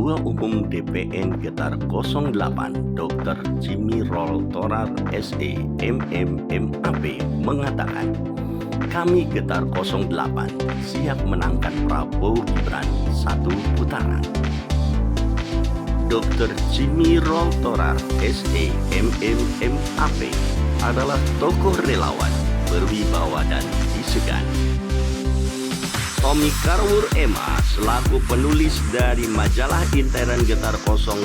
Ketua Umum DPN Getar 08 Dr. Jimmy Roll Torar SE MMMAP mengatakan, kami Getar 08 siap menangkan Prabowo Gibran satu putaran. Dr. Jimmy Roll Torar SE MMMAP adalah tokoh relawan berwibawa dan disegani. Tommy Karwur MA selaku penulis dari majalah intern Getar 08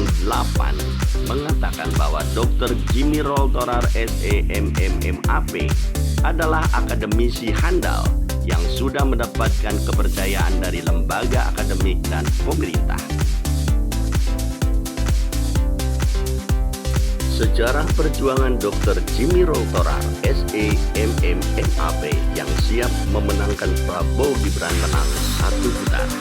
mengatakan bahwa Dr. Jimmy Roll Torar SE MMMAP adalah akademisi handal yang sudah mendapatkan kepercayaan dari lembaga akademik dan pemerintah. Sejarah perjuangan Dr. Jimmy Roll Torar SE MMMAP yang siap memenangkan Prabowo Gibran menang satu putaran.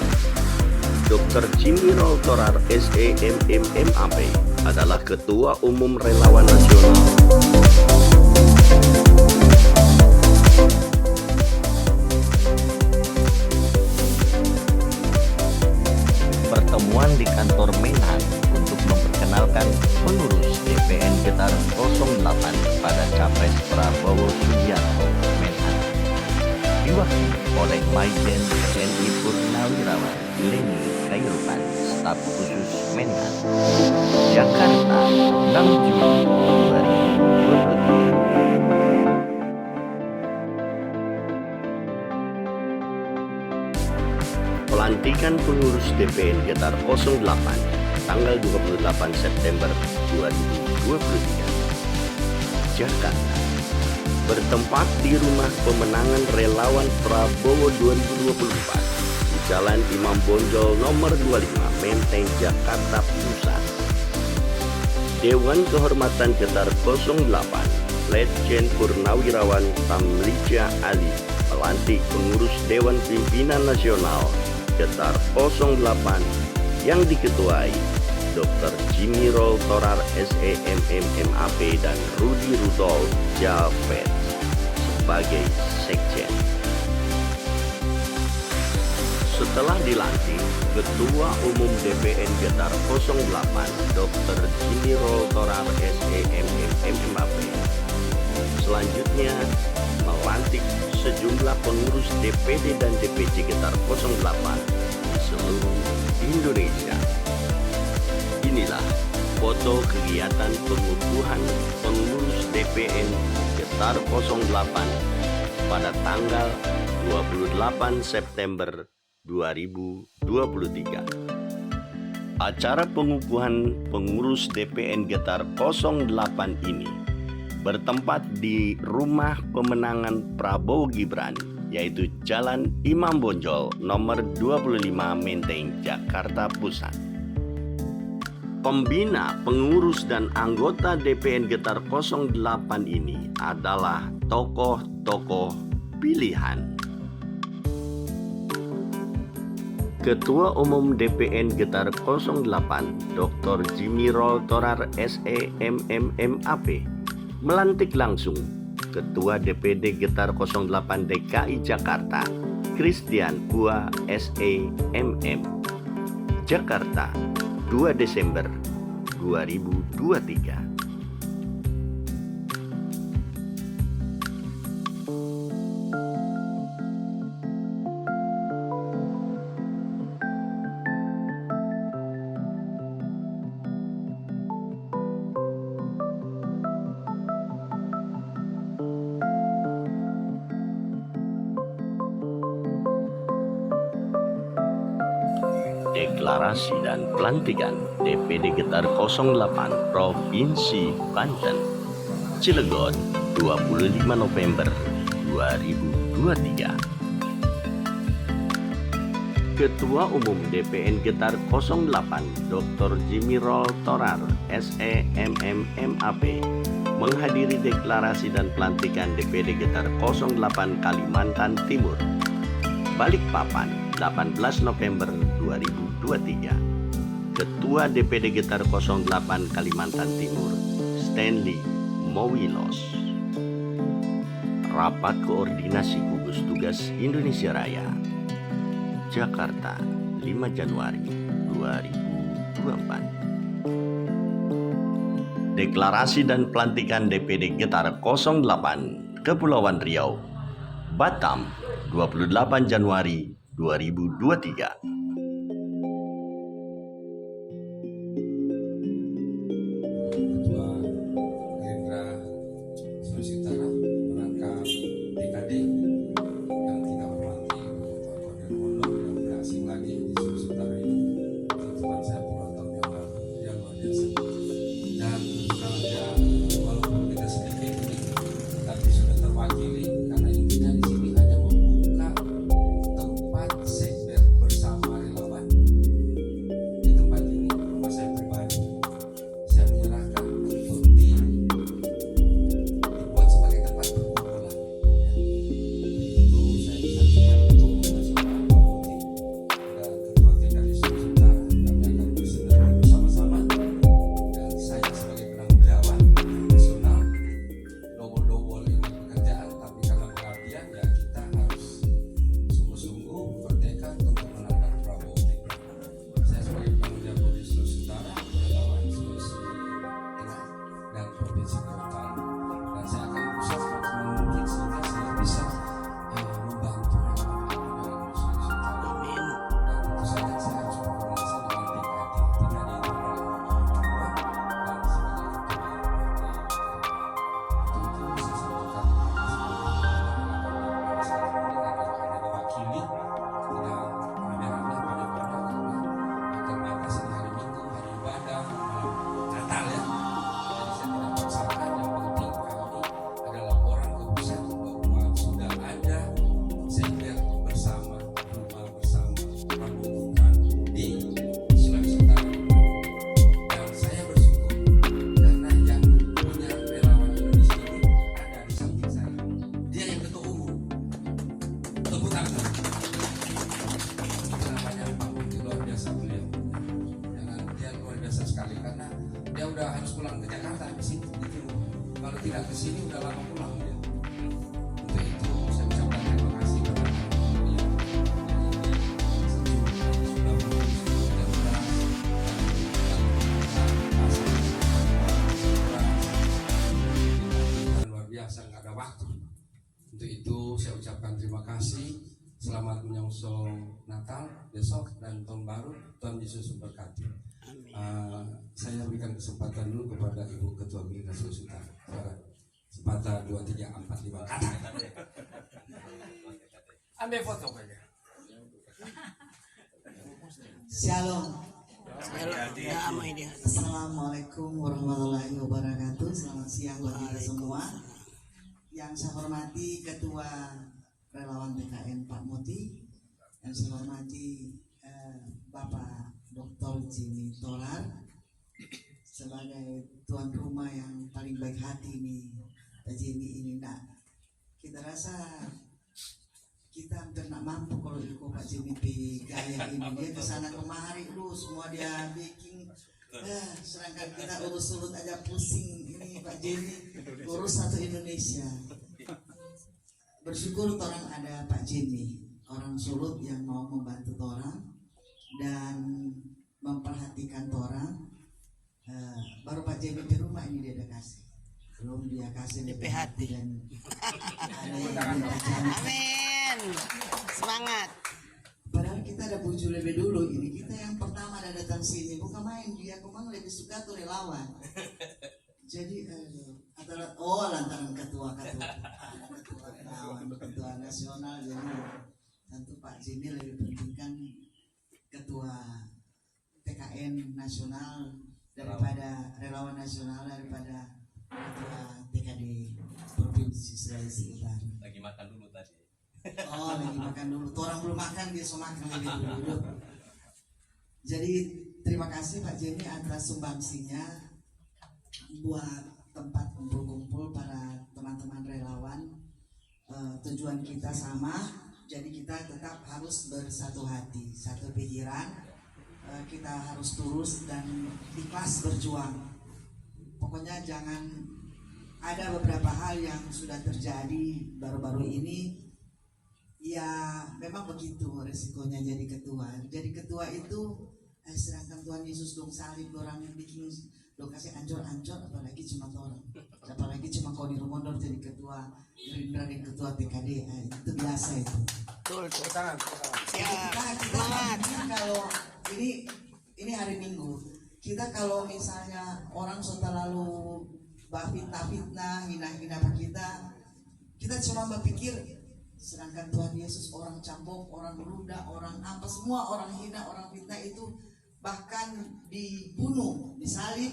Dr. Jimmy Roll Torar SE MMMAP adalah Ketua Umum Relawan Nasional. Pertemuan di kantor Menhan untuk memperkenalkan pengurus DPN Getar 08 pada Capres Prabowo Subianto Menhan. Diwakili oleh Majen TNI Purnawirawan Leni Kairupan, staf khusus Menhan. Jakarta, 6 Juli 2023. Pelantikan pengurus DPN Getar 08 tanggal 28 September 2023. Jakarta. Bertempat di rumah pemenangan relawan Prabowo 2024 di Jalan Imam Bonjol nomor 25 Menteng, Jakarta Pusat. Dewan Kehormatan Getar 08 Letjen Purnawirawan Tamlicha Ali melantik pengurus Dewan Pimpinan Nasional Getar 08 yang diketuai Dr. Jimmy Roll Torar SE MMMAP dan Rudy Rudolf Jalvet sebagai sekjen. Setelah dilantik, Ketua Umum DPN Getar 08 Dr. Jimmy Roll Torar SE MMMAP selanjutnya melantik sejumlah pengurus DPD dan DPC Getar 08 di seluruh Indonesia. Inilah foto kegiatan pengukuhan pengurus DPN Getar 08 pada tanggal 28 September 2023. Acara pengukuhan pengurus DPN Getar 08 ini bertempat di rumah pemenangan Prabowo Gibran, yaitu Jalan Imam Bonjol nomor 25 Menteng, Jakarta Pusat. Pembina, pengurus, dan anggota DPN Getar 08 ini adalah tokoh-tokoh pilihan. Ketua Umum DPN Getar 08 Dr. Jimmy Roll Torar SE MMMAP melantik langsung Ketua DPD Getar 08 DKI Jakarta Christian Kua SE MM. Jakarta, 2 Desember 2023. Deklarasi dan pelantikan DPD Getar 08 Provinsi Banten, Cilegon, 25 November 2023. Ketua Umum DPN Getar 08 Dr. Jimmy Roll Torar SE MMMAP menghadiri deklarasi dan pelantikan DPD Getar 08 Kalimantan Timur, Balikpapan, 18 November 2023. Ketua DPD Getar 08 Kalimantan Timur, Stanley Mowilos. Rapat Koordinasi Gugus Tugas Indonesia Raya, Jakarta, 5 Januari 2023. Deklarasi dan pelantikan DPD Getar 08 Kepulauan Riau, Batam, 28 Januari 2023. Ketua Gerindra Sulawesi Utara merangkap DKD yang kita hormati Bapak Kodir Mono yang tidak asing lagi di Sulawesi Utara ini, teman saya puluhan tahun yang lalu, yang luar biasa. Dan sebenarnya walaupun kita sedikit ini, tapi sudah terwakili karena intinya di sini hanya membuka tempat sekber bersama relawan. Di tempat ini rumah saya pribadi, saya menyerahkan untuk dibuat sebagai tempat perkumpulan. Itu saya bisa dengan Ketua Nasional Pak Putih dan Ketua TKD Sulawesi Utara. Kami akan bersinergi bersama-sama dan saya sebagai penanggung jawab nasional double ini pekerjaan, tapi karena pengabdian ya kita harus sungguh-sungguh bertekad untuk menangkan Prabowo Gibran. Saya sebagai penanggung jawab di Sulawesi Utara, relawan Sulawesi Tengah dan Provinsi Kalimantan, dan saya akan berusaha semaksimal mungkin sehingga saya bisa membantu relawan di Sulawesi Utara. Dan tentu saja saya harus berkoordinasi dengan TKD. TKD itu adalah kedua, dan sebagai ketua partai itu saya sampaikan hanya diwakili, tidak rame-rame pada karena akan batas di hari Minggu, hari ibadah, malam Natal ya. Jadi saya tidak paksakan, yang penting kami adalah orang ke pusat bahwa sudah ada sekber bersama, rumah bersama Prabowo Gibran di Sulawesi Utara. Dan saya bersyukur karena yang punya relawan Indonesia ini ada di samping saya. Dia yang ketua umum. Tepuk tangan. Namanya Pak Putih, luar biasa beliau. Dia luar biasa sekali karena dia udah harus pulang ke Jakarta habis itu. Kalau tidak ke sini udah lama pulang dia. Untuk itu saya ucapkan terima kasih kepada beliau yang ini sudah mudah-mudahan luar biasa, nggak ada waktu. Untuk itu saya ucapkan terima kasih. Selamat menyongsong Natal besok dan tahun baru. Tuhan Yesus memberkati. Saya berikan kesempatan dulu kepada Ibu Ketua Gerindra Sulawesi Utara. Sepatah 2, 3, 4, 5 kata. Ambil foto aja. Shalom. Assalamualaikum warahmatullahi wabarakatuh. Selamat siang buat kita semua. Yang saya hormati Ketua Relawan TKN Pak Muti, yang saya hormati Bapak Dr. Jimmy Torar sebagai tuan rumah yang paling baik hati nih, Pak Jimmy ini. Nah, kita rasa kita hampir nak mampu kalau ikut Pak Jimmy di gaya ini. Dia kesana kemari lu semua dia bikin, sedangkan kita urus sulut aja pusing. Ini Pak Jimmy urus satu Indonesia. Bersyukur orang ada Pak Jimmy, orang Sulut yang mau membantu orang dan memperhatikan orang. Baru Pak Jimmy di rumah ini dia ada kasih, belum dia kasih DPHT dan ada yang Amin. Semangat. Padahal kita ada buju lebih dulu ini. Kita yang pertama ada datang sini, bukan main. Dia memang lebih suka tuh relawan. Jadi adalah lantaran ketua relawan, ketua nasional. Jadi tentu Pak Jimmy lebih pentingkan ketua TKN nasional daripada relawan nasional, daripada ketua TKD Provinsi Sulawesi Utara. Lagi makan dulu tadi. Lagi makan dulu. Orang belum makan, dia so makan lebih dulu. Jadi terima kasih Pak Jimmy atas sumbangsinya buat tempat kumpul-kumpul para teman-teman relawan. Tujuan kita sama, jadi kita tetap harus bersatu hati, satu pikiran. Kita harus tulus dan ikhlas berjuang. Pokoknya jangan ada beberapa hal yang sudah terjadi baru-baru ini. Ya memang begitu resikonya jadi ketua. Jadi ketua itu sedangkan Tuhan Yesus dong salib orang bikin lo kasih ancur-ancur, apalagi cuma orang, apalagi cuma kau di Rumondor jadi ketua Gerindra dan ketua TKD, itu biasa itu. Betul. Tangan. Siap. Kita Semangat. kalau ini hari Minggu, kita kalau misalnya orang sudah lalu fitnah, hina-hina kita cuma berpikir, sedangkan Tuhan Yesus orang cambuk, orang ruda, orang apa semua, orang hina, orang fitnah itu bahkan dibunuh, disalib.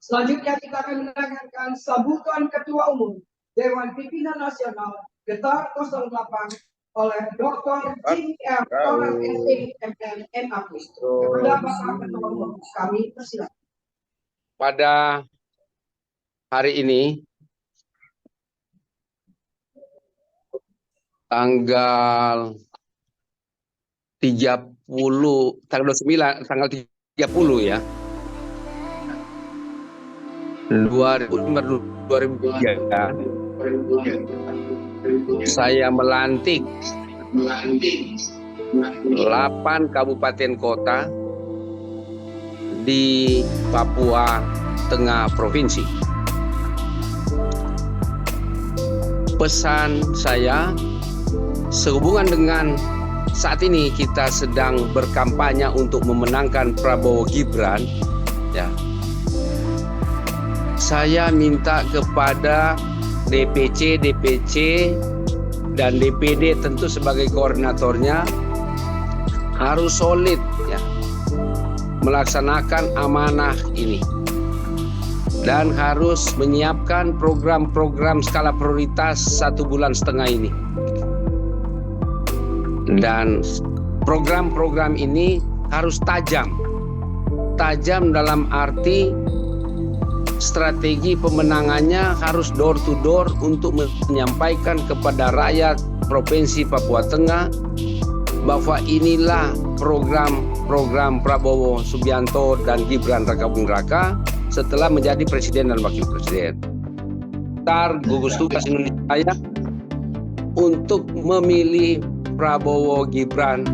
Selanjutnya kita akan mendengarkan sambutan Ketua Umum Dewan Pimpinan Nasional Getar 08 oleh Dr. Jimmy R. Torar SEMM MAP. Kepada Bapak Ketua Umum, kami persilakan. Pada hari ini tanggal 30, tanggal 29, tanggal 30 ya. 2003 saya melantik 8 kabupaten kota di Papua Tengah Provinsi. Pesan saya sehubungan dengan saat ini kita sedang berkampanye untuk memenangkan Prabowo Gibran, ya. Saya minta kepada DPC, dan DPD tentu sebagai koordinatornya harus solid, ya, melaksanakan amanah ini dan harus menyiapkan program-program skala prioritas 1,5 bulan ini. Dan program-program ini harus tajam dalam arti strategi pemenangannya harus door to door untuk menyampaikan kepada rakyat Provinsi Papua Tengah bahwa inilah program Prabowo Subianto dan Gibran Rakabuming Raka setelah menjadi presiden dan wakil presiden. Gugus tugas Indonesia untuk memilih Prabowo Gibran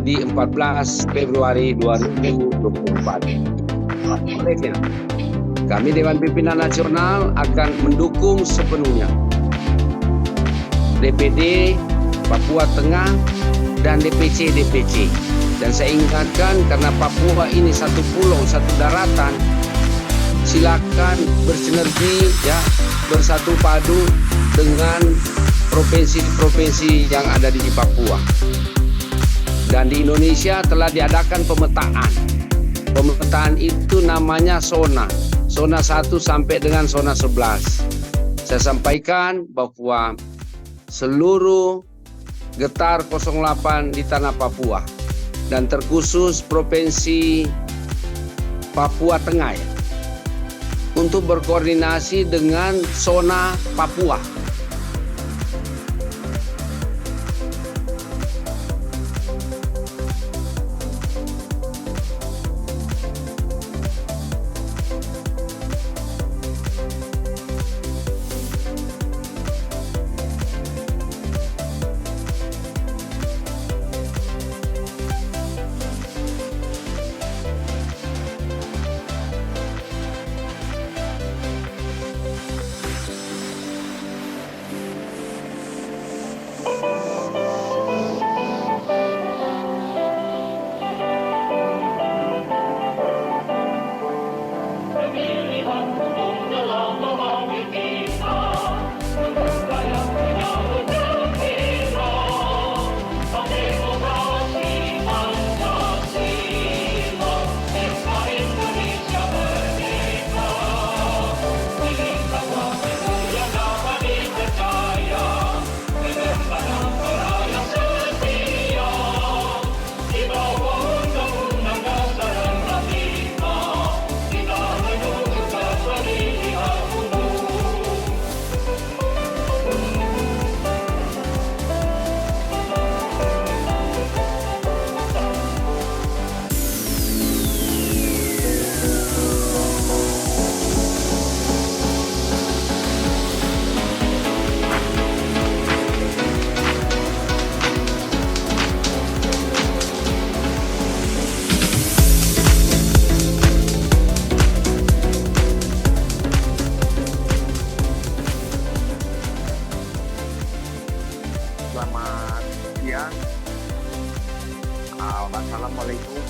di 14 Februari 2024. Olehnya, kami Dewan Pimpinan Nasional akan mendukung sepenuhnya DPD Papua Tengah dan DPC. Dan saya ingatkan, karena Papua ini satu pulau, satu daratan, silakan bersinergi, ya, bersatu padu dengan provinsi-provinsi yang ada di Papua. Dan di Indonesia telah diadakan pemetaan. Pemetaan itu namanya zona 1 sampai dengan zona 11. Saya sampaikan bahwa seluruh Getar 08 di tanah Papua dan terkhusus Provinsi Papua Tengah, ya, untuk berkoordinasi dengan zona Papua.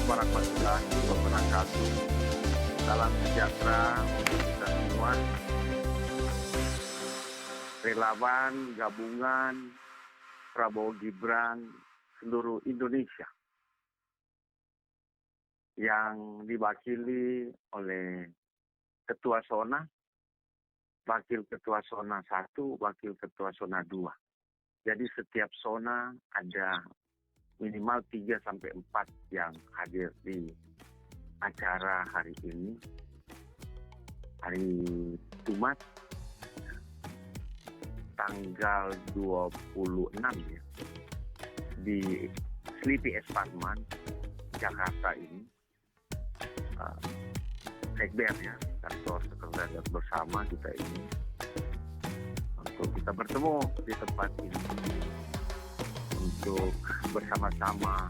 warahmatullahi wabarakatuh. Salam sejahtera untuk kita semua. Relawan gabungan Prabowo Gibran seluruh Indonesia yang diwakili oleh Ketua Sona, Wakil Ketua Sona 1, Wakil Ketua Sona 2. Jadi setiap Sona ada minimal 3 sampai 4 yang hadir di acara hari ini. Hari Jumat tanggal 26 ya, di Sleepy Esparman, Jakarta ini. Sekber ya, kantor sekretariat bersama kita ini, untuk kita bertemu di tempat ini untuk bersama-sama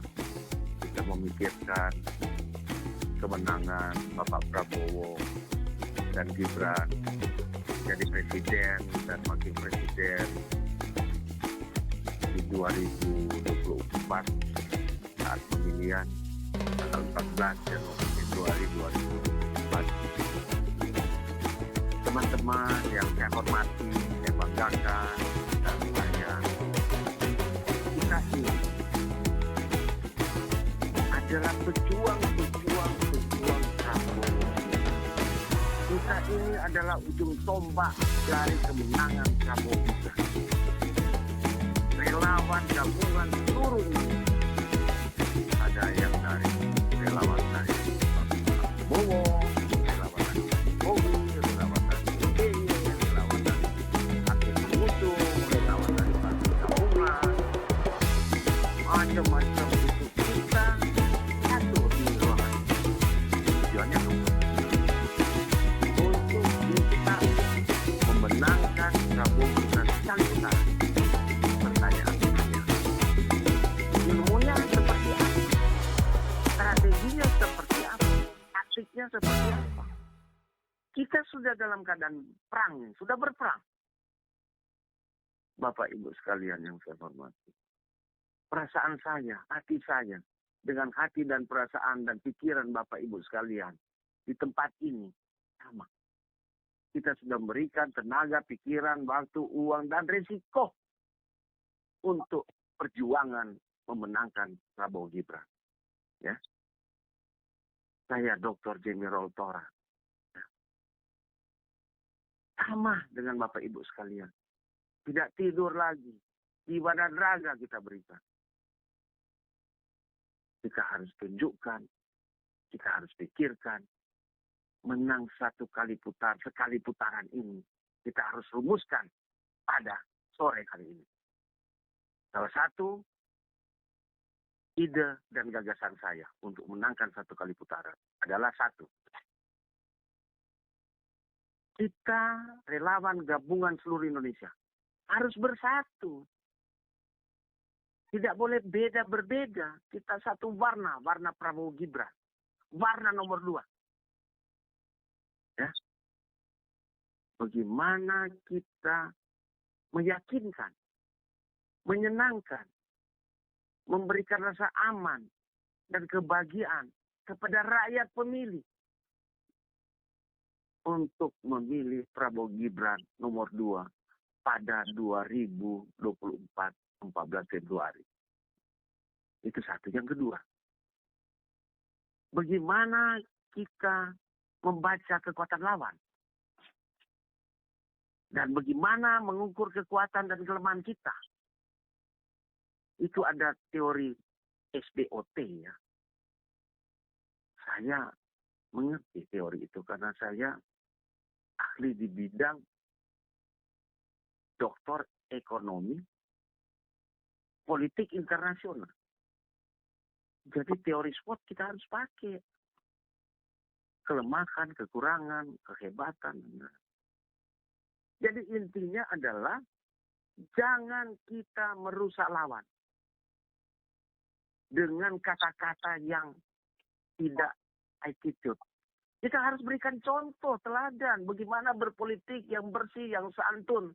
kita memikirkan kemenangan Bapak Prabowo dan Gibran jadi presiden dan wakil presiden di 2024 saat pemilihan tanggal 14 Februari 2024. Teman-teman yang saya hormati, saya banggakan, dan saya kasih adalah pejuang Prabowo. Kita ini adalah ujung tombak dari kemenangan Prabowo. Relawan gabungan seluruh Indonesia. Ada yang dari relawan dari Prabowo, relawan dari Jokowi, relawan dari PDI, relawan dari Hakim Mengusung, relawan dari Partai Gabungan, macam-macam itu kita satu di ruangan. Tujuannya untuk kita memenangkan Prabowo dan Sangka. Pertanyaannya, ilmunya seperti apa? Strateginya seperti apa? Taktiknya seperti apa? Kita sudah dalam keadaan perang, sudah berperang. Bapak Ibu sekalian yang saya hormati, perasaan saya, hati saya, dengan hati dan perasaan dan pikiran Bapak Ibu sekalian di tempat ini sama. Kita sudah memberikan tenaga, pikiran, waktu, uang, dan risiko untuk perjuangan memenangkan Prabowo Gibran. Ya, saya Dr. Jimmy Roltora. Ya. Sama dengan Bapak Ibu sekalian. Tidak tidur lagi. Jiwa dan raga kita berikan. Kita harus tunjukkan, kita harus pikirkan, menang sekali putaran ini, kita harus rumuskan pada sore hari ini. Salah satu ide dan gagasan saya untuk menangkan 1 kali putaran adalah 1. Kita relawan gabungan seluruh Indonesia harus bersatu. Tidak boleh berbeda. Kita satu warna Prabowo Gibran. Warna nomor 2. Ya. Bagaimana kita meyakinkan, menyenangkan, memberikan rasa aman dan kebahagiaan kepada rakyat pemilih untuk memilih Prabowo Gibran nomor 2 pada 2024 14 Februari. Itu satu. Yang kedua, bagaimana kita membaca kekuatan lawan dan bagaimana mengukur kekuatan dan kelemahan kita. Itu ada teori SBOT ya. Saya mengerti teori itu karena saya ahli di bidang doktor ekonomi politik internasional. Jadi teori SWOT kita harus pakai. Kelemahan, kekurangan, kehebatan. Jadi intinya adalah jangan kita merusak lawan dengan kata-kata yang tidak attitude. Kita harus berikan contoh, teladan, bagaimana berpolitik yang bersih, yang santun,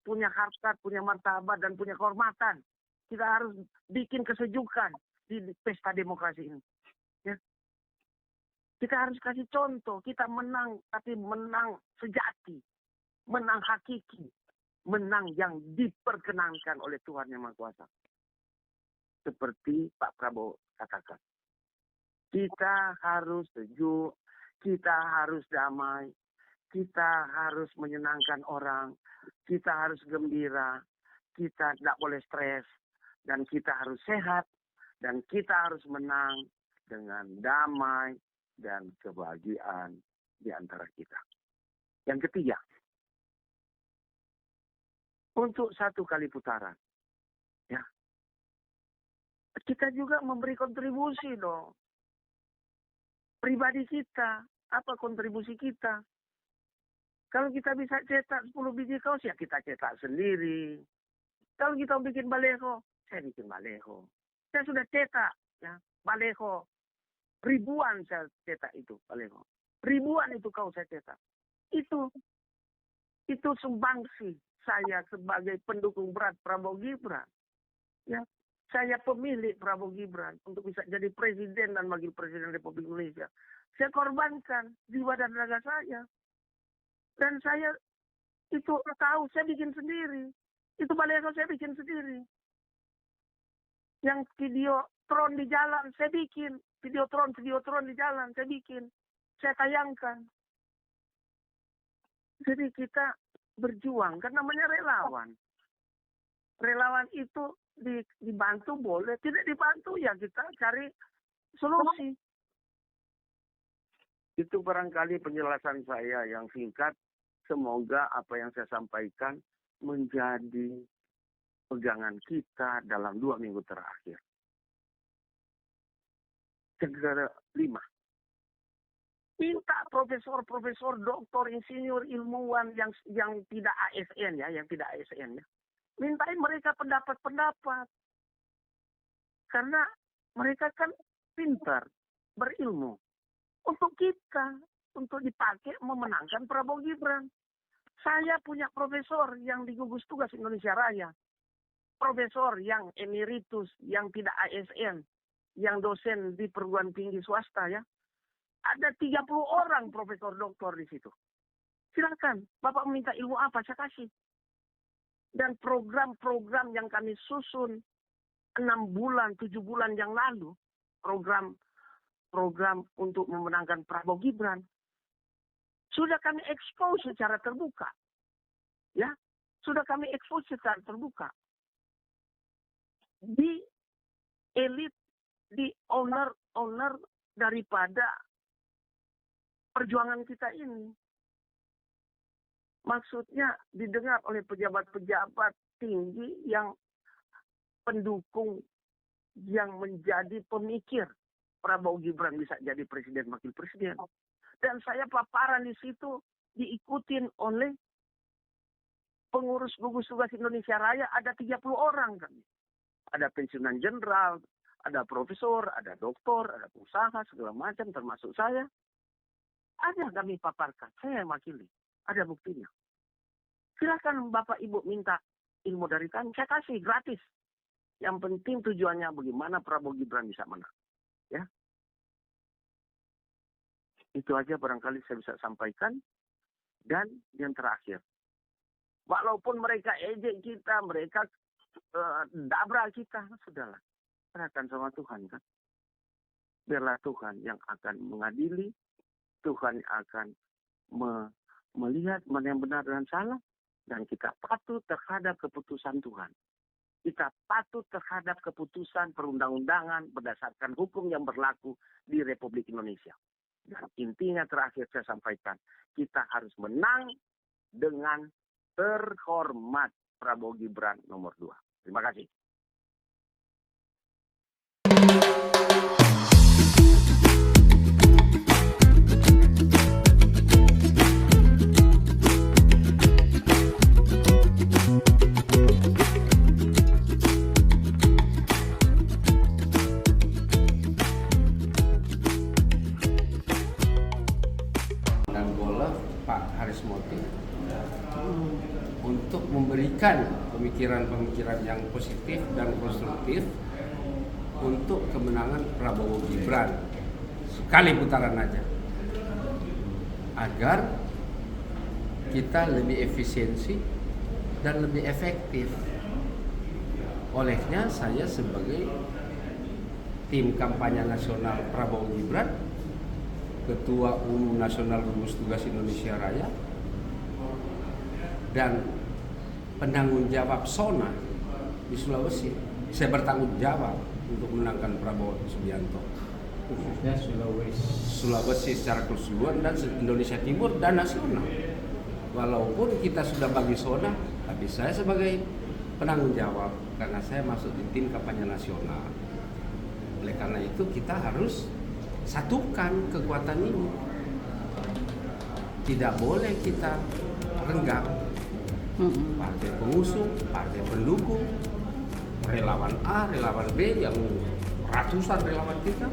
punya harkat, punya martabat, dan punya kehormatan. Kita harus bikin kesejukan di pesta demokrasi ini. Kita harus kasih contoh. Kita menang, tapi menang sejati. Menang hakiki. Menang yang diperkenankan oleh Tuhan Yang Maha Kuasa. Seperti Pak Prabowo katakan. Kita harus sejuk. Kita harus damai. Kita harus menyenangkan orang. Kita harus gembira. Kita tidak boleh stres. Dan kita harus sehat. Dan kita harus menang dengan damai dan kebahagiaan di antara kita. Yang ketiga, untuk 1 kali putaran, ya, kita juga memberi kontribusi dong. Pribadi kita, apa kontribusi kita? Kalau kita bisa cetak 10 biji kaos, ya kita cetak sendiri. Kalau kita bikin baleho, saya bikin baleho. Saya sudah cetak, ya, baleho. Ribuan saya cetak itu baleho. Ribuan itu kaos saya cetak. Itu sumbangsi saya sebagai pendukung berat Prabowo Gibran. Ya, saya pemilik Prabowo Gibran untuk bisa jadi presiden dan wakil presiden Republik Indonesia. Saya korbankan jiwa dan raga saya. Dan saya itu tahu saya bikin sendiri. Itu baleho saya bikin sendiri. Yang video tron di jalan saya bikin. Video tron di jalan saya bikin. Saya tayangkan. Jadi kita berjuang, kan namanya relawan. Relawan itu dibantu boleh, tidak dibantu ya kita cari solusi. Itu barangkali penjelasan saya yang singkat. Semoga apa yang saya sampaikan menjadi pegangan kita dalam 2 minggu terakhir. Yang kelima, minta profesor, doktor, insinyur, ilmuwan yang tidak ASN ya, mintain mereka pendapat. Karena mereka kan pintar, berilmu. Untuk kita, untuk dipakai memenangkan Prabowo Gibran. Saya punya profesor yang di gugus tugas Indonesia Raya. Profesor yang emeritus, yang tidak ASN, yang dosen di perguruan tinggi swasta ya. Ada 30 orang profesor doktor di situ. Silakan, Bapak minta ilmu apa, saya kasih. Dan program-program yang kami susun 6 bulan, 7 bulan yang lalu, program untuk memenangkan Prabowo Gibran, sudah kami expose secara terbuka. Ya, sudah kami expose secara terbuka. Di elit, di owner daripada perjuangan kita ini. Maksudnya didengar oleh pejabat-pejabat tinggi yang pendukung, yang menjadi pemikir Prabowo Gibran bisa jadi presiden, wakil presiden. Dan saya paparan di situ diikutin oleh pengurus gugus tugas Indonesia Raya, ada 30 orang kan. Ada pensiunan jenderal, ada profesor, ada doktor, ada pengusaha, segala macam, termasuk saya. Ada kami paparkan, saya yang wakili. Ada buktinya. Silakan Bapak Ibu minta ilmu dari kami, saya kasih gratis. Yang penting tujuannya bagaimana Prabowo Gibran bisa menang. Ya. Itu aja barangkali saya bisa sampaikan. Dan yang terakhir. Walaupun mereka ejek kita, mereka dabrak kita, sudahlah. Serahkan sama Tuhan kan. Biarlah Tuhan yang akan mengadili. Tuhan akan melihat mana yang benar dan salah. Dan kita patuh terhadap keputusan Tuhan. Kita patuh terhadap keputusan perundang-undangan berdasarkan hukum yang berlaku di Republik Indonesia. Dan intinya terakhir saya sampaikan, kita harus menang dengan terhormat Prabowo Gibran nomor 2. Terima kasih. Dan golf Pak Harismoti untuk memberikan pemikiran-pemikiran yang positif dan konstruktif untuk kemenangan Prabowo Gibran sekali putaran aja, agar kita lebih efisiensi dan lebih efektif. Olehnya saya sebagai tim kampanye nasional Prabowo Gibran, Ketua Umum Nasional Gugus Tugas Indonesia Raya, dan penanggung jawab SONA di Sulawesi, saya bertanggung jawab untuk menangkan Prabowo Subianto. Khususnya Sulawesi secara keseluruhan dan Indonesia Timur dan nasional. Walaupun kita sudah bagi SONA, tapi saya sebagai penanggung jawab karena saya masuk di tim kampanye nasional. Oleh karena itu kita harus satukan kekuatan ini. Tidak boleh kita renggang. Partai pengusung, partai pendukung, relawan A, relawan B, yang ratusan relawan kita,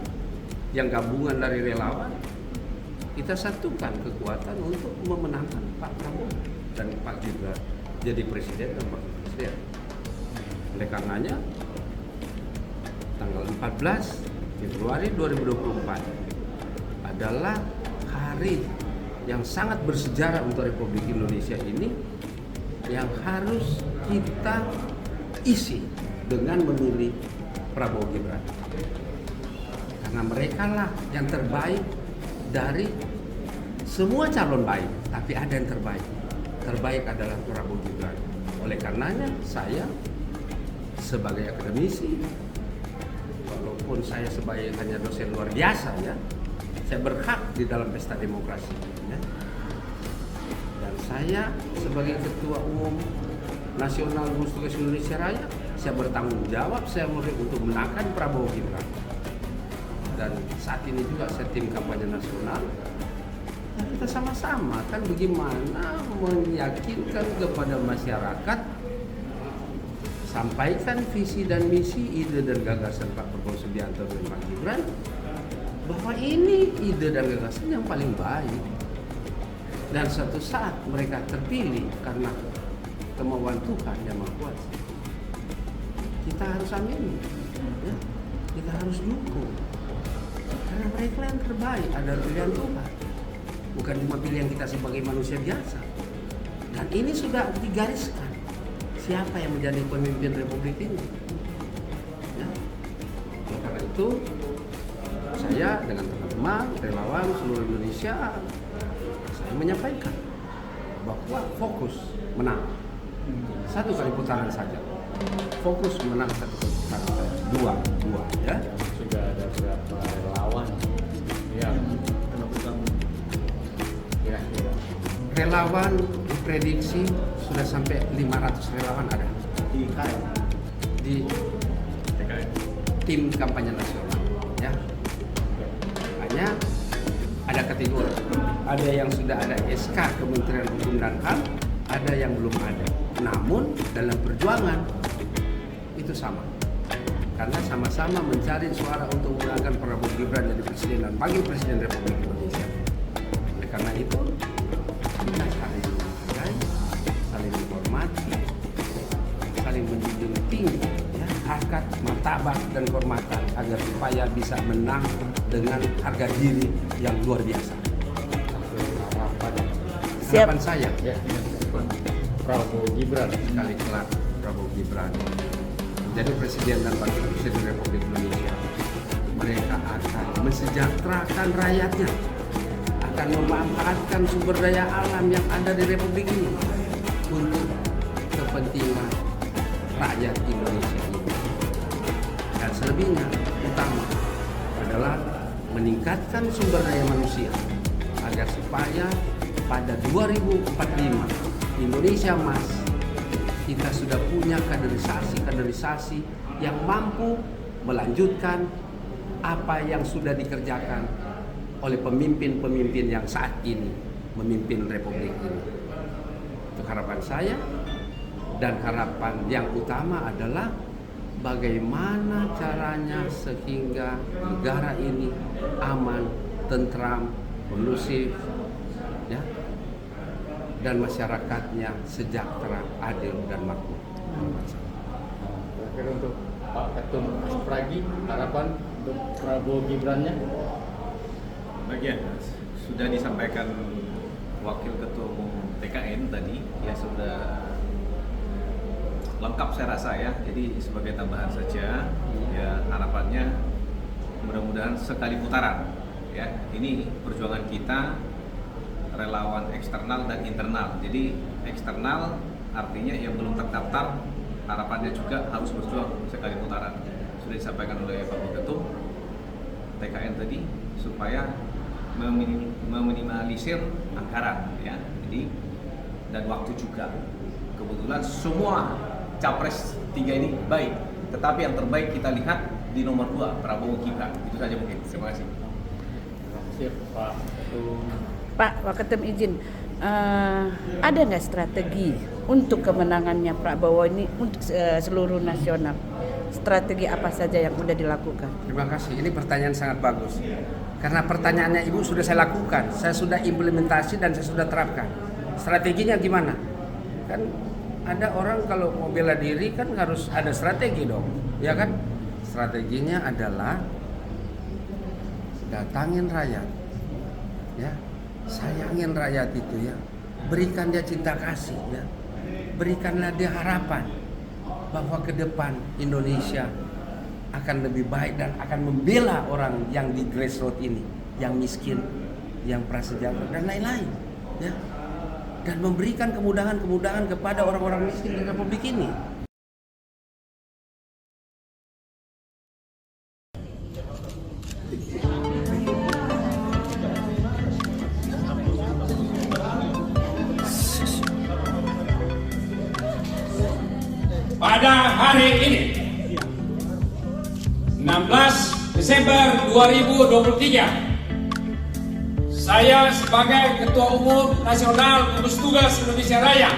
yang gabungan dari relawan, kita satukan kekuatan untuk memenangkan Pak Prabowo dan Pak Gibran jadi presiden dan wakil presiden. Oleh karenanya tanggal 14 Februari 2024 adalah hari yang sangat bersejarah untuk Republik Indonesia ini, yang harus kita isi dengan memilih Prabowo Gibran. Karena mereka lah yang terbaik dari semua calon baik, tapi ada yang terbaik. Terbaik adalah Prabowo Gibran. Oleh karenanya saya sebagai akademisi, walaupun saya sebagai hanya dosen luar biasa ya, saya berhak di dalam pesta demokrasi ya. Dan saya sebagai Ketua Umum Nasional Gugus Tugas Indonesia Raya, saya bertanggung jawab saya untuk menangkan Prabowo Gibran. Dan saat ini juga saya tim kampanye nasional. Nah, kita sama-sama kan bagaimana meyakinkan kepada masyarakat, sampaikan visi dan misi, ide dan gagasan Pak Prabowo Subianto dan Pak Gibran, bahwa ini ide dan gagasan yang paling baik. Dan suatu saat mereka terpilih karena kemauan Tuhan yang Maha Kuasa. Kita harus amin, ya. Kita harus dukung. Karena mereka yang terbaik, ada pilihan Tuhan. Bukan cuma pilihan kita sebagai manusia biasa. Dan ini sudah digariskan. Siapa yang menjadi pemimpin Republik ini? Ya. Oleh karena itu, saya dengan teman-teman, relawan seluruh Indonesia, saya menyampaikan bahwa fokus menang. Satu kali putaran saja. Fokus menang satu kali putaran saja. Dua, ya. sudah ada berapa relawan yang kira-kira Relawan diprediksi sudah sampai 500 relawan ada di KM di tim kampanye nasional, ya. Hanya ada kategori, ada yang sudah ada SK Kementerian Hukum dan HAM, ada yang belum ada. Namun dalam perjuangan itu sama, karena sama-sama mencari suara untuk memenangkan Prabowo Gibran jadi presiden dan wakil presiden Republik Indonesia. Oleh karena itu kita saling menghargai, saling menghormati, saling menjunjung tinggi ya, harkat, martabat dan kehormatan agar supaya bisa menang dengan harga diri yang luar biasa. Harapan saya ya Prabowo Gibran sekali kelak Prabowo Gibran menjadi presiden dan wakil presiden Republik Indonesia, mereka akan mensejahterakan rakyatnya, akan memanfaatkan sumber daya alam yang ada di Republik ini untuk kepentingan rakyat Indonesia ini. Dan selebihnya utama adalah meningkatkan sumber daya manusia agar supaya pada 2045 Indonesia Emas kita sudah punya kaderisasi yang mampu melanjutkan apa yang sudah dikerjakan oleh pemimpin-pemimpin yang saat ini memimpin Republik ini. Itu harapan saya, dan harapan yang utama adalah bagaimana caranya sehingga negara ini aman, tentram, kondusif, ya, dan masyarakatnya sejahtera, adil dan makmur. terakhir untuk Pak Ketum Aspragi, harapan untuk Prabowo Gibrannya. Bagian sudah disampaikan Wakil Ketua Umum TKN tadi, ya sudah lengkap saya rasa ya. Jadi sebagai tambahan saja, ya harapannya mudah-mudahan sekali putaran. Ya, ini perjuangan kita relawan eksternal dan internal. Jadi eksternal artinya yang belum terdaftar, harapannya juga harus berjuang sekali putaran. Sudah disampaikan oleh Pak Ketum TKN tadi supaya meminimalisir anggaran ya. Jadi dan waktu juga. Kebetulan semua capres 3 ini baik, tetapi yang terbaik kita lihat di nomor 2 Prabowo Gibran. Itu saja mungkin. Terima kasih. Siap, Pak. Pak Waketum izin, ada nggak strategi untuk kemenangannya Prabowo ini untuk seluruh nasional? Strategi apa saja yang sudah dilakukan? Terima kasih, ini pertanyaan sangat bagus. Karena pertanyaannya Ibu sudah saya lakukan, saya sudah implementasi dan saya sudah terapkan. Strateginya gimana? Kan ada orang kalau mau bela diri kan harus ada strategi dong, ya kan? Strateginya adalah datangin rakyat, ya, sayangin rakyat itu ya, berikan dia cinta kasih ya, berikanlah dia harapan bahwa ke depan Indonesia akan lebih baik dan akan membela orang yang di grassroots ini, yang miskin, yang prasejahtera dan lain-lain ya, dan memberikan kemudahan-kemudahan kepada orang-orang miskin di Republik ini. Pada hari ini 16 Desember 2023, saya sebagai Ketua Umum Nasional Gugus Tugas Indonesia Raya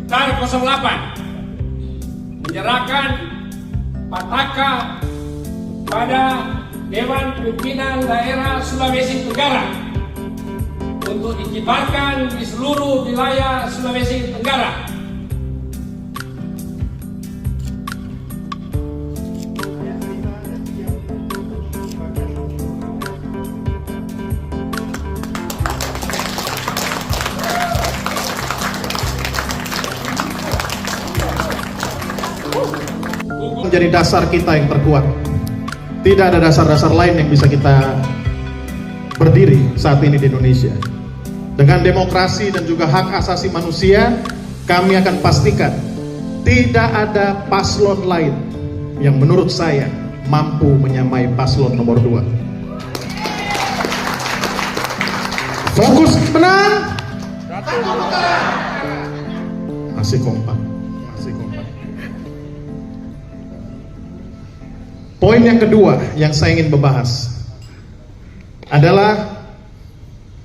KAR 08 menyerahkan Pataka pada Dewan Pimpinan Daerah Sulawesi Tenggara untuk dikibarkan di seluruh wilayah Sulawesi Tenggara. Menjadi dasar kita yang terkuat. Tidak ada dasar-dasar lain yang bisa kita berdiri saat ini di Indonesia. Dengan demokrasi dan juga hak asasi manusia, kami akan pastikan tidak ada paslon lain yang menurut saya mampu menyamai paslon nomor 2. Fokus menang. Masih kompak. Poin yang kedua yang saya ingin membahas adalah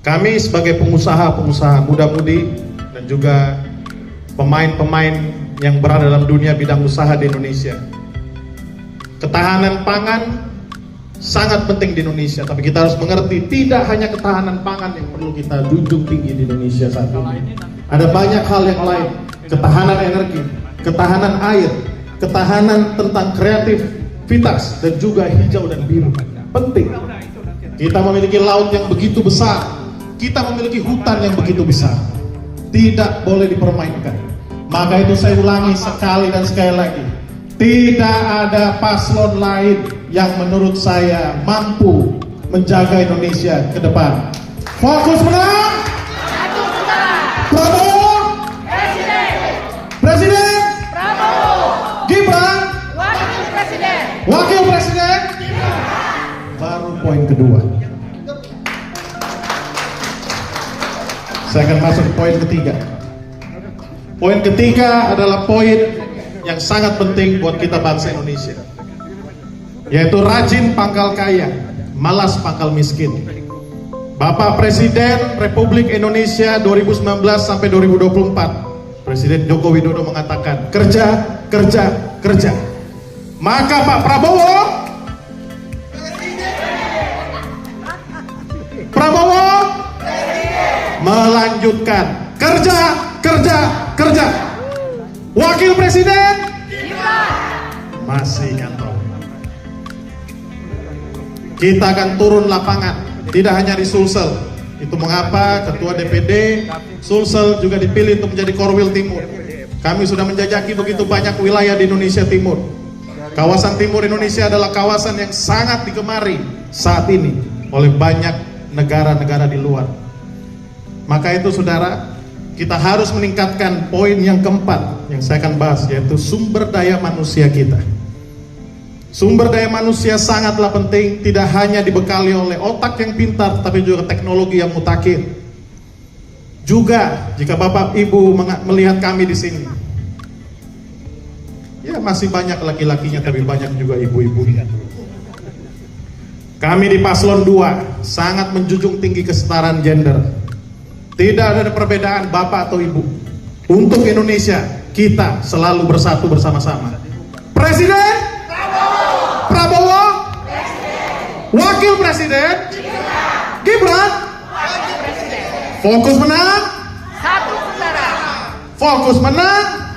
kami sebagai pengusaha-pengusaha muda-mudi dan juga pemain-pemain yang berada dalam dunia bidang usaha di Indonesia. Ketahanan pangan sangat penting di Indonesia, tapi kita harus mengerti tidak hanya ketahanan pangan yang perlu kita junjung tinggi di Indonesia saat ini. Ada banyak hal yang lain, ketahanan energi, ketahanan air, ketahanan tentang kreativitas dan juga hijau dan biru penting. Kita memiliki laut yang begitu besar, kita memiliki hutan yang begitu besar, tidak boleh dipermainkan. Maka itu saya ulangi sekali dan sekali lagi, tidak ada paslon lain yang menurut saya mampu menjaga Indonesia ke depan. Fokus menang. Prabowo Presiden. Prabowo Gibran Wakil Presiden. Baru poin kedua. Saya akan masuk ke poin ketiga. Poin ketiga adalah poin yang sangat penting buat kita bangsa Indonesia, yaitu rajin pangkal kaya, malas pangkal miskin. Bapak Presiden Republik Indonesia 2019 sampai 2024, Presiden Joko Widodo mengatakan kerja, kerja, kerja. Maka Pak Prabowo melanjutkan kerja, kerja, kerja. Wakil Presiden masih nyantol. Kita akan turun lapangan tidak hanya di Sulsel. Itu mengapa Ketua DPD Sulsel juga dipilih untuk menjadi Korwil Timur. Kami sudah menjajaki begitu banyak wilayah di Indonesia Timur. Kawasan Timur Indonesia adalah kawasan yang sangat digemari saat ini oleh banyak negara-negara di luar. Maka itu saudara, kita harus meningkatkan poin yang keempat yang saya akan bahas, yaitu sumber daya manusia kita. Sumber daya manusia sangatlah penting, tidak hanya dibekali oleh otak yang pintar, tapi juga teknologi yang mutakhir. Juga jika Bapak Ibu melihat kami di sini, ya masih banyak laki-lakinya, tapi banyak juga ibu-ibunya. Kami di Paslon 2 sangat menjunjung tinggi kesetaraan gender. Tidak ada perbedaan bapak atau ibu. Untuk Indonesia, kita selalu bersatu bersama-sama. Presiden Prabowo, Wakil Presiden Gibran, fokus menang, Satu putaran. fokus menang.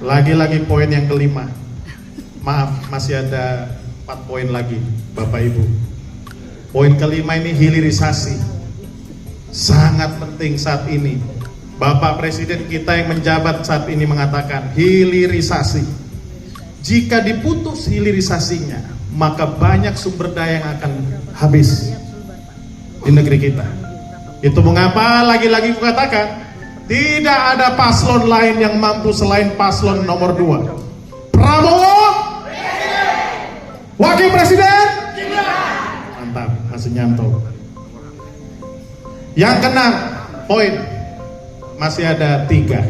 Lagi-lagi poin yang kelima. Maaf, masih ada 4 poin lagi, Bapak Ibu. Poin kelima ini hilirisasi. Sangat penting saat ini. Bapak Presiden kita yang menjabat saat ini mengatakan hilirisasi. Jika diputus hilirisasinya, maka banyak sumber daya yang akan habis di negeri kita. Itu mengapa lagi-lagi kukatakan tidak ada paslon lain yang mampu selain paslon nomor 2. Prabowo, Wakil Presiden, mantap, masih nyantol. Yang keenam, poin masih ada 3,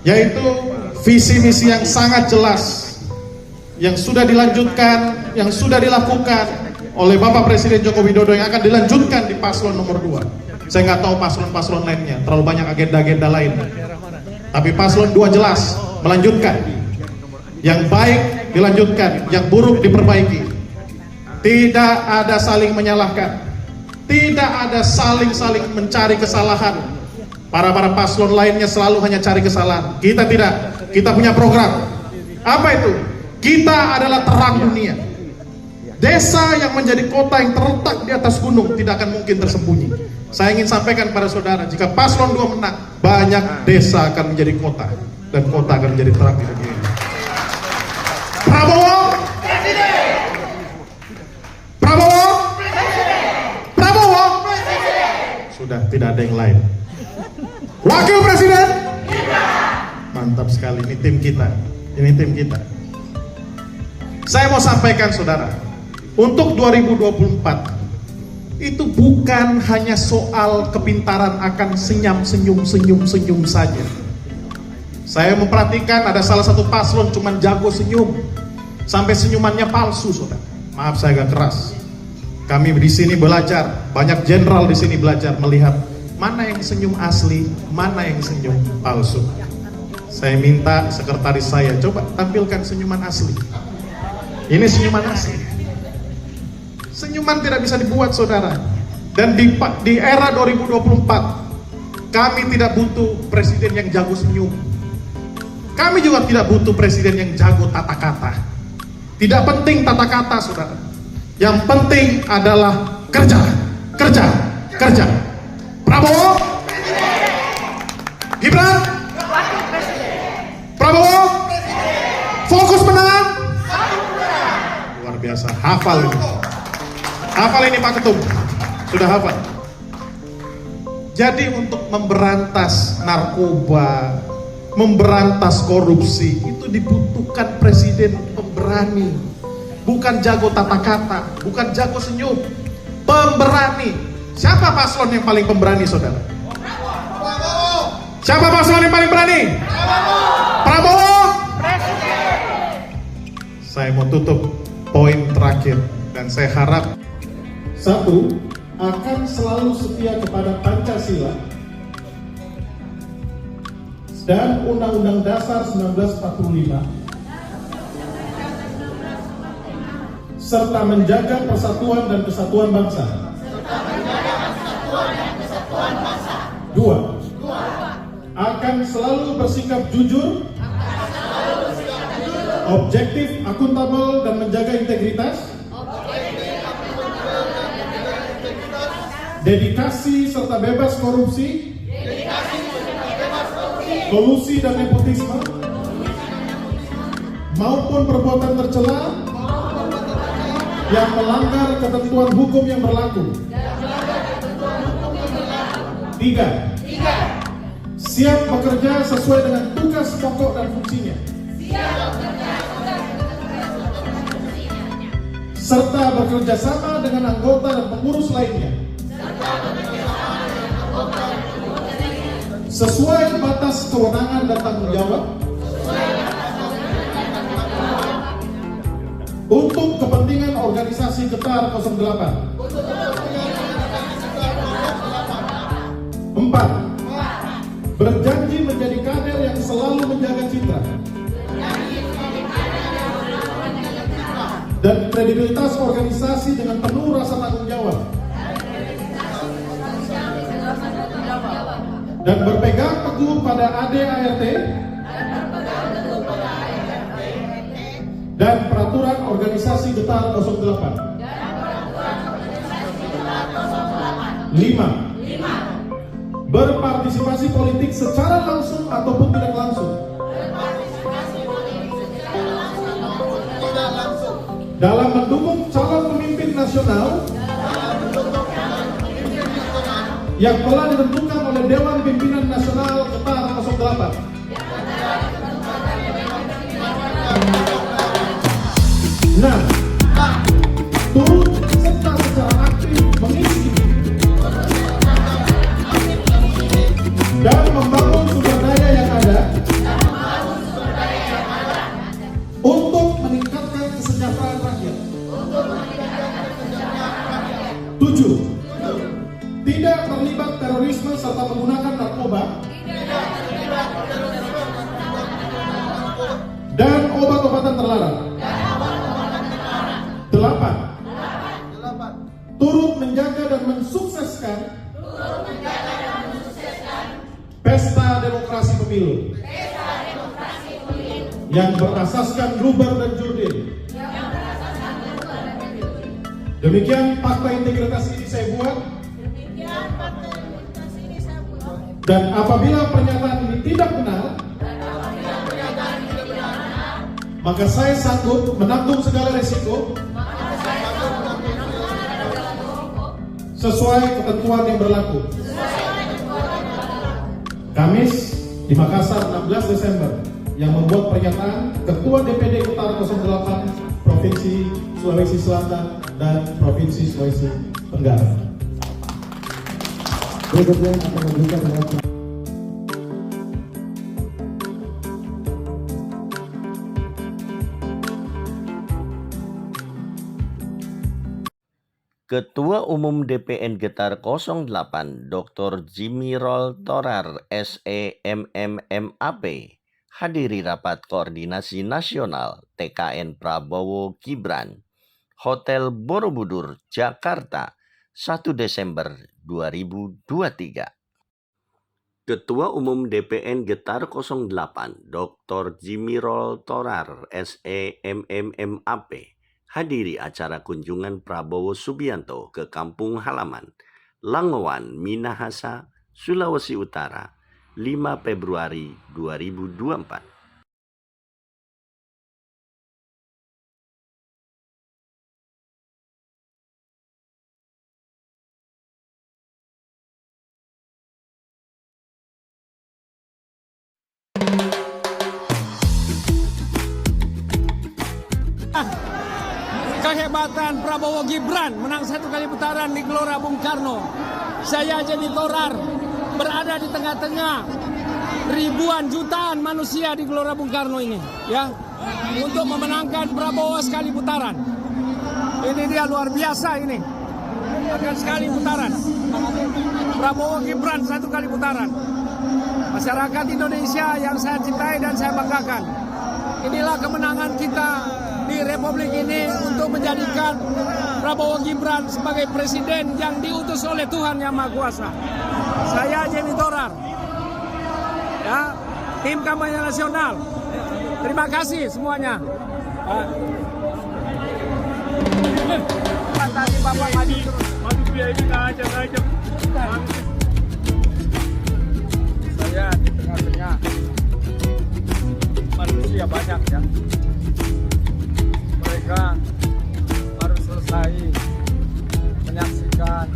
yaitu visi misi yang sangat jelas yang sudah dilanjutkan, yang sudah dilakukan oleh Bapak Presiden Joko Widodo, yang akan dilanjutkan di paslon nomor 2. Saya nggak tahu paslon-paslon lainnya, terlalu banyak agenda-agenda lain. Tapi paslon 2 jelas melanjutkan. Yang baik dilanjutkan, yang buruk diperbaiki. Tidak ada saling menyalahkan. Tidak ada saling mencari kesalahan. Para paslon lainnya selalu hanya cari kesalahan. Kita tidak. Kita punya program. Apa itu? Kita adalah terang dunia. Desa yang menjadi kota yang terletak di atas gunung tidak akan mungkin tersembunyi. Saya ingin sampaikan pada saudara, jika paslon 2 menang, banyak desa akan menjadi kota, dan kota akan menjadi terang di dunia ini. Prabowo, Prabowo, Prabowo, sudah tidak ada yang lain. Wakil Presiden, mantap sekali. Ini tim kita. Ini tim kita. Saya mau sampaikan saudara, untuk 2024 itu bukan hanya soal kepintaran akan senyum saja. Saya memperhatikan ada salah satu paslon cuman jago senyum, sampai senyumannya palsu, saudara. Maaf saya agak keras. Kami di sini belajar, banyak jenderal di sini belajar melihat mana yang senyum asli, mana yang senyum palsu. Saya minta sekretaris saya coba tampilkan senyuman asli. Ini senyuman asli. Senyuman tidak bisa dibuat, saudara. Dan di era 2024 kami tidak butuh presiden yang jago senyum. Kami juga tidak butuh presiden yang jago tata kata. Tidak penting tata kata, saudara. Yang penting adalah kerja, kerja, kerja. Prabowo, Gibran, Prabowo, fokus menang. Luar biasa, hafal ini. Hafal ini Pak Ketum, sudah hafal. Jadi untuk memberantas narkoba, memberantas korupsi, itu dibutuhkan presiden pemberani. Bukan jago tata kata, bukan jago senyum, pemberani. Siapa paslon yang paling pemberani, saudara? Prabowo. Siapa paslon yang paling berani? Prabowo. Saya mau tutup poin terakhir, dan saya harap 1. Akan selalu setia kepada Pancasila dan Undang-Undang Dasar 1945, serta menjaga persatuan dan kesatuan bangsa. 2. Akan selalu bersikap jujur, objektif, akuntabel, dan menjaga integritas dedikasi serta bebas korupsi, kolusi dan nepotisme, maupun perbuatan tercela yang melanggar ketentuan hukum yang berlaku. 3. Siap bekerja sesuai dengan tugas pokok dan fungsinya, serta bekerja sama dengan anggota dan pengurus lainnya sesuai batas kewenangan dan tanggung jawab untuk kepentingan organisasi Getar 08. 4. Berjanji menjadi kader yang selalu menjaga citra dan kredibilitas organisasi dengan penuh rasa tanggung jawab, dan berpegang teguh pada AD/ART dan peraturan organisasi Getar 08. 5. Berpartisipasi politik secara langsung ataupun tidak langsung dalam mendukung calon pemimpin nasional yang telah ditentukan oleh Dewan Pimpinan Nasional Getar 08. 6. Turut serta secara aktif mengisi dan membangun sumber daya yang ada untuk meningkatkan kesejahteraan rakyat. 7. Tidak terlibat terorisme serta menggunakan narkoba dan obat-obatan terlarang. 8. Turut menjaga dan mensukseskan pesta demokrasi pemilu yang berasaskan Luber dan Jurdil. Demikian fakta integritas ini saya buat. Dan apabila pernyataan ini tidak benar, maka saya sanggup menanggung segala resiko sesuai ketentuan yang berlaku. Kamis di Makassar 16 Desember yang membuat pernyataan Ketua DPD Utara 08 Provinsi Sulawesi Selatan dan Provinsi Sulawesi Tenggara. Berikutnya akan memberikan Ketua Umum DPN Getar 08 Dr. Jimirol Torar SEMMMAP hadiri rapat koordinasi nasional TKN Prabowo Gibran Hotel Borobudur, Jakarta 1 Desember 2023. Ketua Umum DPN Getar 08 Dr. Jimirol Torar SEMMMAP hadiri acara kunjungan Prabowo Subianto ke kampung halaman Langowan, Minahasa, Sulawesi Utara 5 Februari 2024. Kehebatan Prabowo Gibran menang 1 kali putaran di Gelora Bung Karno. Saya Jemi Torar berada di tengah-tengah ribuan jutaan manusia di Gelora Bung Karno ini, ya, untuk memenangkan Prabowo sekali putaran. Ini dia luar biasa ini, akan sekali putaran. Prabowo Gibran 1 kali putaran. Masyarakat Indonesia yang saya cintai dan saya banggakan. Inilah kemenangan kita di Republik ini untuk menjadikan Prabowo Gibran sebagai presiden yang diutus oleh Tuhan Yang Maha Kuasa. Saya Jemi Torar, ya, tim kampanye nasional. Terima kasih semuanya. Tadi Bapak maju terus. Saya di tengah-tengah manusia banyak ya. Mereka harus selesai menyaksikan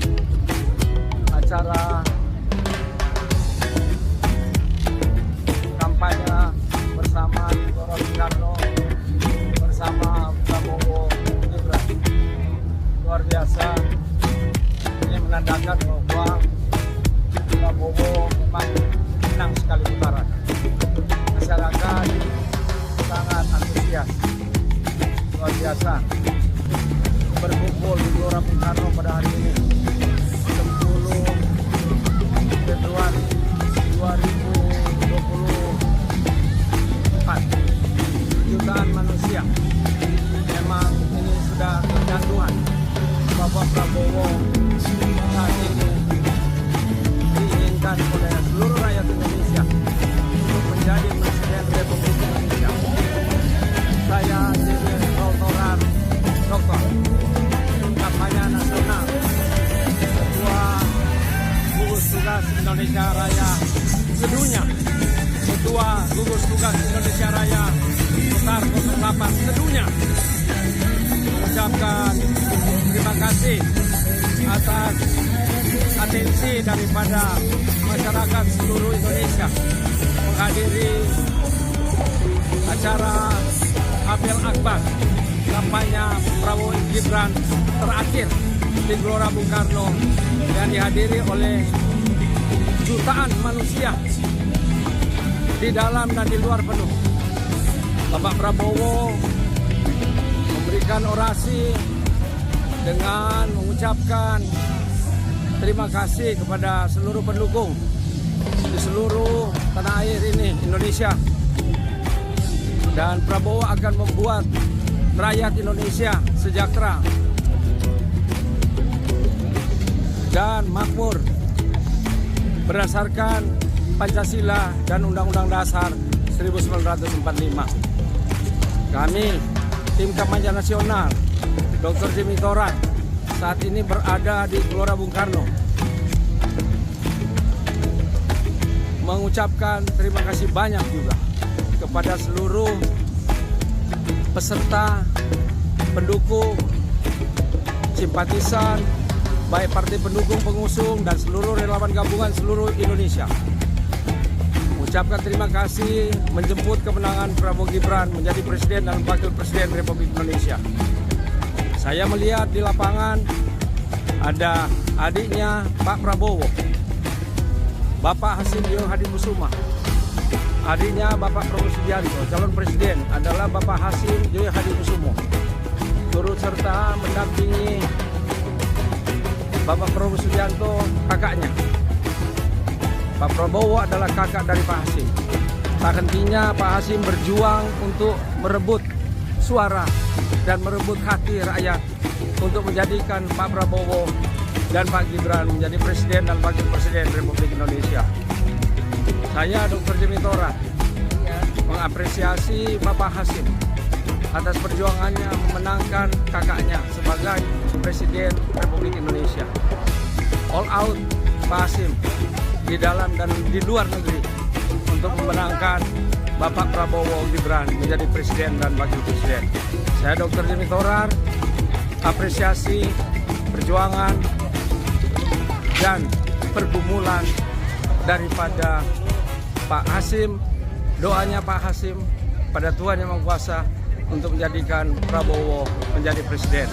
acara kampanye bersama Gelora Bung Karno bersama Prabowo Gibran. Luar biasa. Ini menandakan bahwa Prabowo memang menang sekali putaran. Masyarakat sangat antusias. Luar biasa. Berkumpul di Gelora Bung Karno pada hari ini 10 Februari 2024. Jutaan manusia. Memang ini sudah kecanduan Bapak Prabowo saat ini diinginkan oleh seluruh rakyat Indonesia untuk menjadi Presiden Republik Indonesia. Saya Jimmy Torar, Doktor, kampanye nasional, Ketua Gugus Tugas Indonesia Raya sedunia, Ketua Gugus Tugas Indonesia Raya Getar 08 sedunia, mengucapkan terima kasih atas atensi daripada masyarakat seluruh Indonesia menghadiri acara Apel Akbar kampanye Prabowo Gibran terakhir di Gelora Bung Karno yang dihadiri oleh jutaan manusia di dalam dan di luar penuh. Bapak Prabowo memberikan orasi dengan mengucapkan terima kasih kepada seluruh pendukung di seluruh tanah air ini, Indonesia. Dan Prabowo akan membuat rakyat Indonesia sejahtera dan makmur berdasarkan Pancasila dan Undang-Undang Dasar 1945. Kami, tim kampanye nasional, Dr. Jimmy Torar, saat ini berada di Gelora Bung Karno, mengucapkan terima kasih banyak juga kepada seluruh peserta, pendukung, simpatisan, baik partai pendukung, pengusung, dan seluruh relawan gabungan seluruh Indonesia. Mengucapkan terima kasih menjemput kemenangan Prabowo Gibran menjadi Presiden dan Wakil Presiden Republik Indonesia. Saya melihat di lapangan ada adiknya Pak Prabowo, Bapak Hasim Joyo Hadikusuma. Adiknya Bapak Prabowo Subianto, calon presiden, adalah Bapak Hasim Joyo Hadikusuma. Turut serta mendampingi Bapak Prabowo Subianto, kakaknya. Pak Prabowo adalah kakak dari Pak Hasim. Tak hentinya Pak Hasim berjuang untuk merebut suara dan merebut hati rakyat untuk menjadikan Pak Prabowo dan Pak Gibran menjadi Presiden dan Wakil Presiden Republik Indonesia. Saya Dr. Jimmy Torar mengapresiasi Bapak Hasim atas perjuangannya memenangkan kakaknya sebagai Presiden Republik Indonesia. All out Pak Hasim di dalam dan di luar negeri untuk memenangkan Bapak Prabowo Gibran menjadi Presiden dan Wakil Presiden. Saya Dr. Jimmy Torar apresiasi perjuangan dan pergumulan daripada Pak Hasim, doanya Pak Hasim pada Tuhan Yang Maha Kuasa untuk menjadikan Prabowo menjadi Presiden.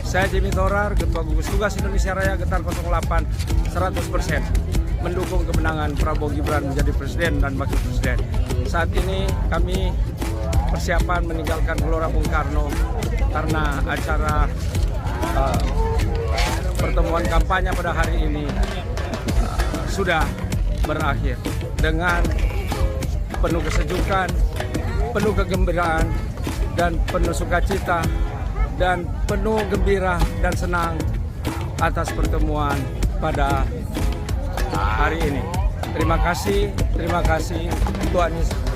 Saya Jimmy Torar, Ketua Gugus Tugas Indonesia Raya Getar 08, 100% mendukung kemenangan Prabowo Gibran menjadi Presiden dan Wakil Presiden. Saat ini kami persiapan meninggalkan Gelora Bung Karno karena acara pertemuan kampanye pada hari ini sudah berakhir dengan penuh kesejukan, penuh kegembiraan, dan penuh sukacita, dan penuh gembira dan senang atas pertemuan pada hari ini. Terima kasih Tuhan Yesus.